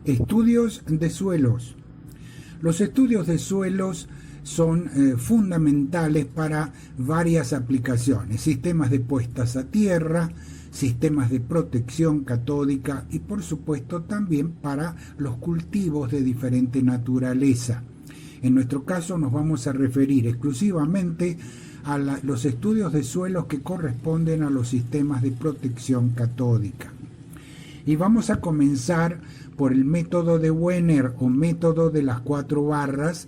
Estudios de suelos. Los estudios de suelos son fundamentales para varias aplicaciones: sistemas de puestas a tierra, sistemas de protección catódica y por supuesto también para los cultivos de diferente naturaleza. En nuestro caso nos vamos a referir exclusivamente a los estudios de suelos que corresponden a los sistemas de protección catódica. Y vamos a comenzar por el método de Wenner o método de las 4 barras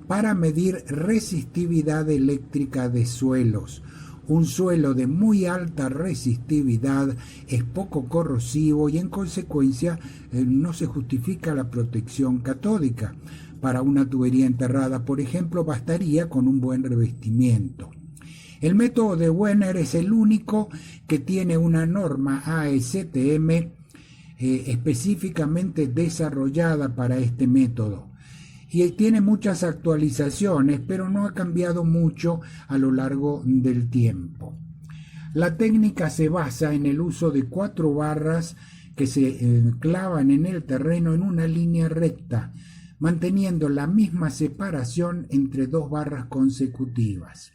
para medir resistividad eléctrica de suelos. Un suelo de muy alta resistividad es poco corrosivo y en consecuencia no se justifica la protección catódica. Para una tubería enterrada, por ejemplo, bastaría con un buen revestimiento. El método de Wenner es el único que tiene una norma ASTM específicamente desarrollada para este método. Y tiene muchas actualizaciones, pero no ha cambiado mucho a lo largo del tiempo. La técnica se basa en el uso de 4 barras que se clavan en el terreno en una línea recta, manteniendo la misma separación entre 2 barras consecutivas.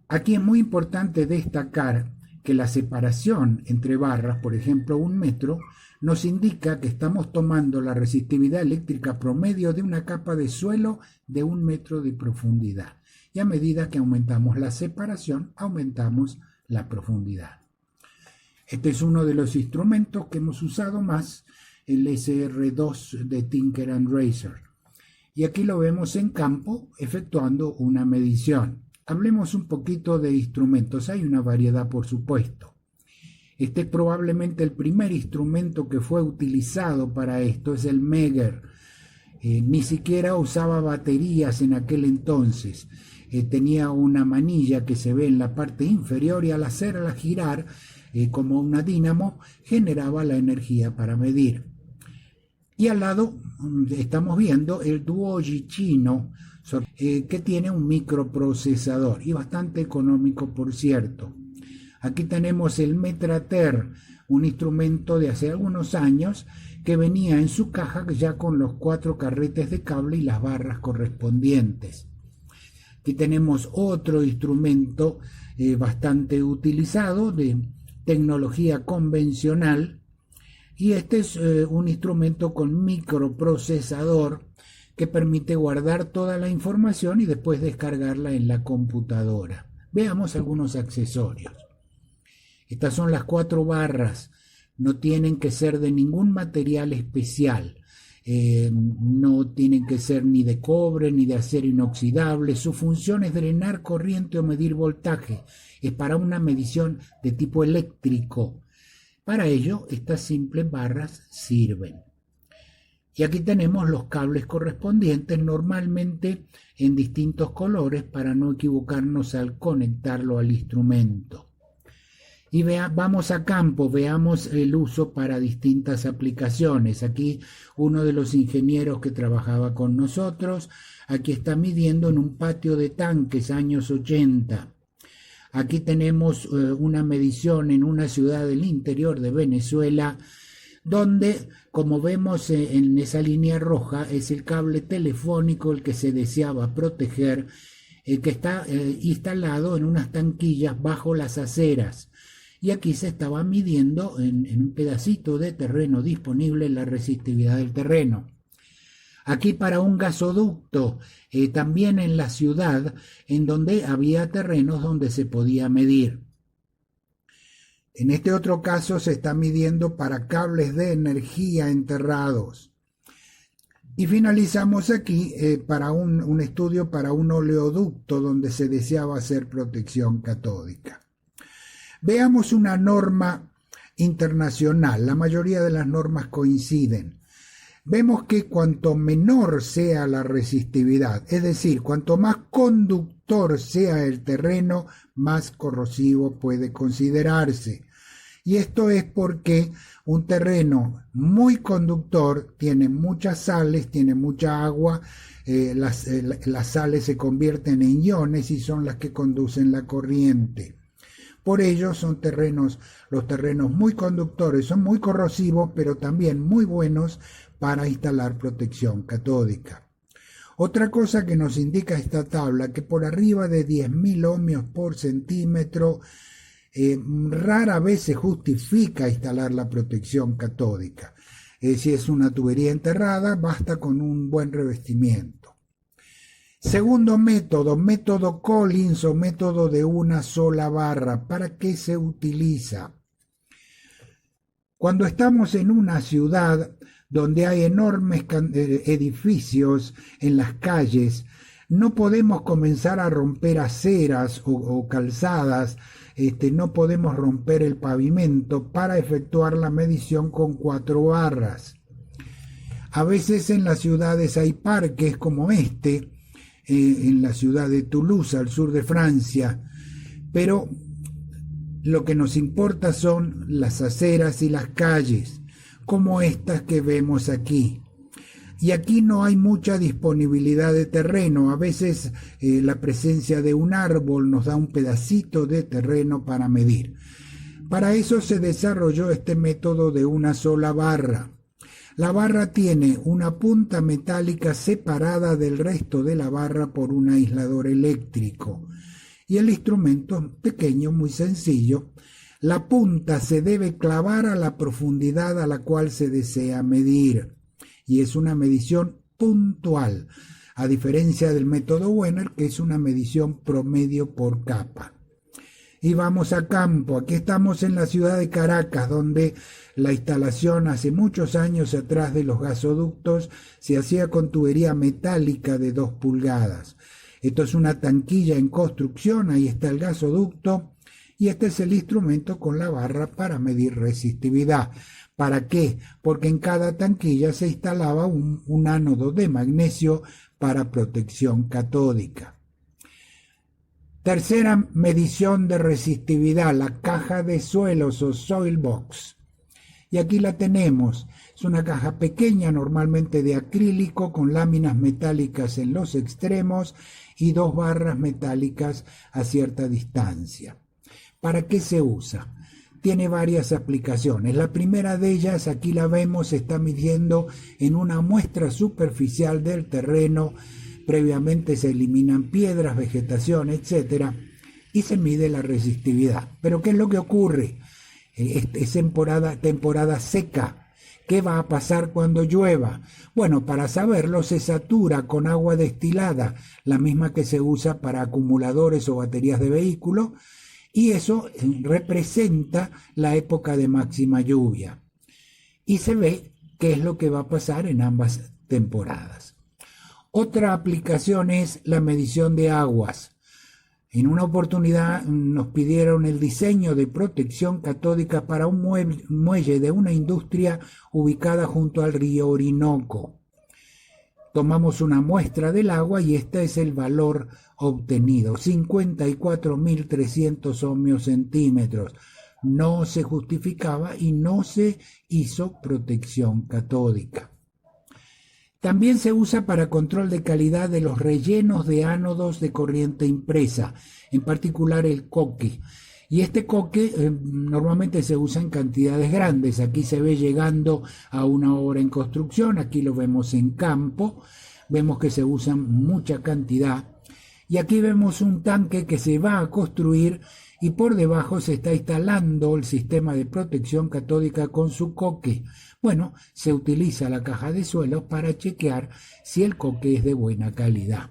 Aquí es muy importante destacar que la separación entre barras, por ejemplo 1 metro, nos indica que estamos tomando la resistividad eléctrica promedio de una capa de suelo de 1 metro de profundidad. Y a medida que aumentamos la separación, aumentamos la profundidad. Este es uno de los instrumentos que hemos usado más, el SR2 de Tinker & Racer. Y aquí lo vemos en campo efectuando una medición. Hablemos un poquito de instrumentos. Hay una variedad, por supuesto. Este es probablemente el primer instrumento que fue utilizado para esto, es el Megger. Ni siquiera usaba baterías en aquel entonces. Tenía una manilla que se ve en la parte inferior y al hacerla girar como una dínamo generaba la energía para medir. Y al lado estamos viendo el Duoji chino, que tiene un microprocesador y bastante económico, por cierto. Aquí tenemos el Metrater, un instrumento de hace algunos años que venía en su caja ya con los 4 carretes de cable y las barras correspondientes. Aquí tenemos otro instrumento bastante utilizado de tecnología convencional, y este es un instrumento con microprocesador que permite guardar toda la información y después descargarla en la computadora. Veamos algunos accesorios. Estas son las 4 barras. No tienen que ser de ningún material especial. No tienen que ser ni de cobre ni de acero inoxidable. Su función es drenar corriente o medir voltaje. Es para una medición de tipo eléctrico. Para ello, estas simples barras sirven. Y aquí tenemos los cables correspondientes, normalmente en distintos colores para no equivocarnos al conectarlo al instrumento. Y vamos a campo, veamos el uso para distintas aplicaciones. Aquí uno de los ingenieros que trabajaba con nosotros, aquí está midiendo en un patio de tanques, años 80. Aquí tenemos una medición en una ciudad del interior de Venezuela, donde, como vemos en esa línea roja, es el cable telefónico el que se deseaba proteger, que está instalado en unas tanquillas bajo las aceras. Y aquí se estaba midiendo en un pedacito de terreno disponible la resistividad del terreno. Aquí para un gasoducto, también en la ciudad, en donde había terrenos donde se podía medir. En este otro caso se está midiendo para cables de energía enterrados. Y finalizamos aquí para un estudio para un oleoducto donde se deseaba hacer protección catódica. Veamos una norma internacional. La mayoría de las normas coinciden. Vemos que cuanto menor sea la resistividad, es decir, cuanto más conductor sea el terreno, más corrosivo puede considerarse. Y esto es porque un terreno muy conductor tiene muchas sales, tiene mucha agua, las sales se convierten en iones y son las que conducen la corriente. Por ello los terrenos muy conductores, son muy corrosivos, pero también muy buenos para instalar protección catódica. Otra cosa que nos indica esta tabla, que por arriba de 10.000 ohmios por centímetro, rara vez se justifica instalar la protección catódica. Si es una tubería enterrada, basta con un buen revestimiento. Segundo método, método Collins o método de una sola barra. ¿Para qué se utiliza? Cuando estamos en una ciudad donde hay enormes edificios en las calles, no podemos comenzar a romper aceras o calzadas, no podemos romper el pavimento para efectuar la medición con 4 barras. A veces en las ciudades hay parques como en la ciudad de Toulouse, al sur de Francia, pero lo que nos importa son las aceras y las calles, como estas que vemos aquí. Y aquí no hay mucha disponibilidad de terreno. A veces la presencia de un árbol nos da un pedacito de terreno para medir. Para eso se desarrolló este método de una sola barra. La barra tiene una punta metálica separada del resto de la barra por un aislador eléctrico. Y el instrumento es pequeño, muy sencillo. La punta se debe clavar a la profundidad a la cual se desea medir. Y es una medición puntual, a diferencia del método Wenner, que es una medición promedio por capa. Y vamos a campo. Aquí estamos en la ciudad de Caracas, donde la instalación hace muchos años atrás de los gasoductos se hacía con tubería metálica de 2 pulgadas. Esto es una tanquilla en construcción, ahí está el gasoducto, y este es el instrumento con la barra para medir resistividad. ¿Para qué? Porque en cada tanquilla se instalaba un ánodo de magnesio para protección catódica. Tercera medición de resistividad, la caja de suelos o soil box. Y aquí la tenemos. Es una caja pequeña, normalmente de acrílico, con láminas metálicas en los extremos y 2 barras metálicas a cierta distancia. ¿Para qué se usa? Tiene varias aplicaciones. La primera de ellas, aquí la vemos, está midiendo en una muestra superficial del terreno. Previamente se eliminan piedras, vegetación, etc. Y se mide la resistividad. Pero ¿qué es lo que ocurre? Es temporada seca. ¿Qué va a pasar cuando llueva? Bueno, para saberlo se satura con agua destilada, la misma que se usa para acumuladores o baterías de vehículos, y eso representa la época de máxima lluvia. Y se ve qué es lo que va a pasar en ambas temporadas. Otra aplicación es la medición de aguas. En una oportunidad nos pidieron el diseño de protección catódica para un muelle de una industria ubicada junto al río Orinoco. Tomamos una muestra del agua y este es el valor obtenido, 54.300 ohmios centímetros. No se justificaba y no se hizo protección catódica. También se usa para control de calidad de los rellenos de ánodos de corriente impresa, en particular el coque. Y este coque normalmente se usa en cantidades grandes. Aquí se ve llegando a una obra en construcción, aquí lo vemos en campo, vemos que se usa mucha cantidad. Y aquí vemos un tanque que se va a construir y por debajo se está instalando el sistema de protección catódica con su coque. Bueno, se utiliza la caja de suelos para chequear si el coque es de buena calidad.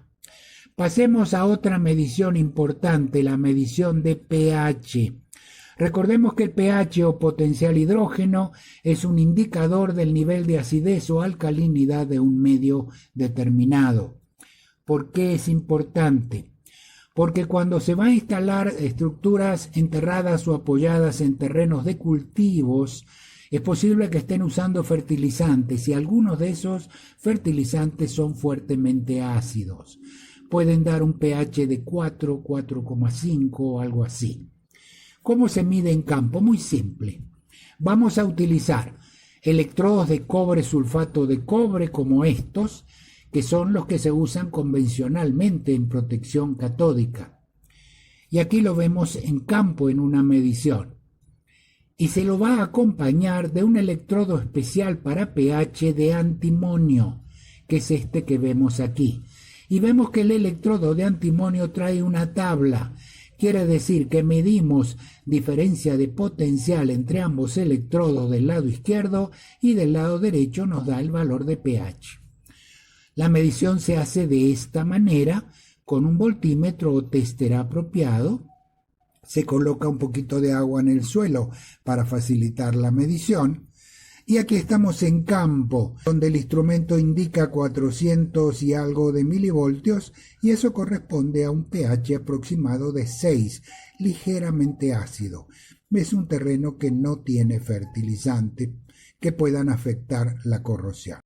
Pasemos a otra medición importante, la medición de pH. Recordemos que el pH o potencial hidrógeno es un indicador del nivel de acidez o alcalinidad de un medio determinado. ¿Por qué es importante? Porque cuando se va a instalar estructuras enterradas o apoyadas en terrenos de cultivos, es posible que estén usando fertilizantes y algunos de esos fertilizantes son fuertemente ácidos. Pueden dar un pH de 4, 4,5 o algo así. ¿Cómo se mide en campo? Muy simple. Vamos a utilizar electrodos de cobre sulfato de cobre como estos, que son los que se usan convencionalmente en protección catódica. Y aquí lo vemos en campo en una medición. Y se lo va a acompañar de un electrodo especial para pH de antimonio, que es este que vemos aquí. Y vemos que el electrodo de antimonio trae una tabla. Quiere decir que medimos diferencia de potencial entre ambos electrodos del lado izquierdo y del lado derecho nos da el valor de pH. La medición se hace de esta manera, con un voltímetro o tester apropiado. Se coloca un poquito de agua en el suelo para facilitar la medición. Y aquí estamos en campo, donde el instrumento indica 400 y algo de milivoltios, y eso corresponde a un pH aproximado de 6, ligeramente ácido. Es un terreno que no tiene fertilizante que puedan afectar la corrosión.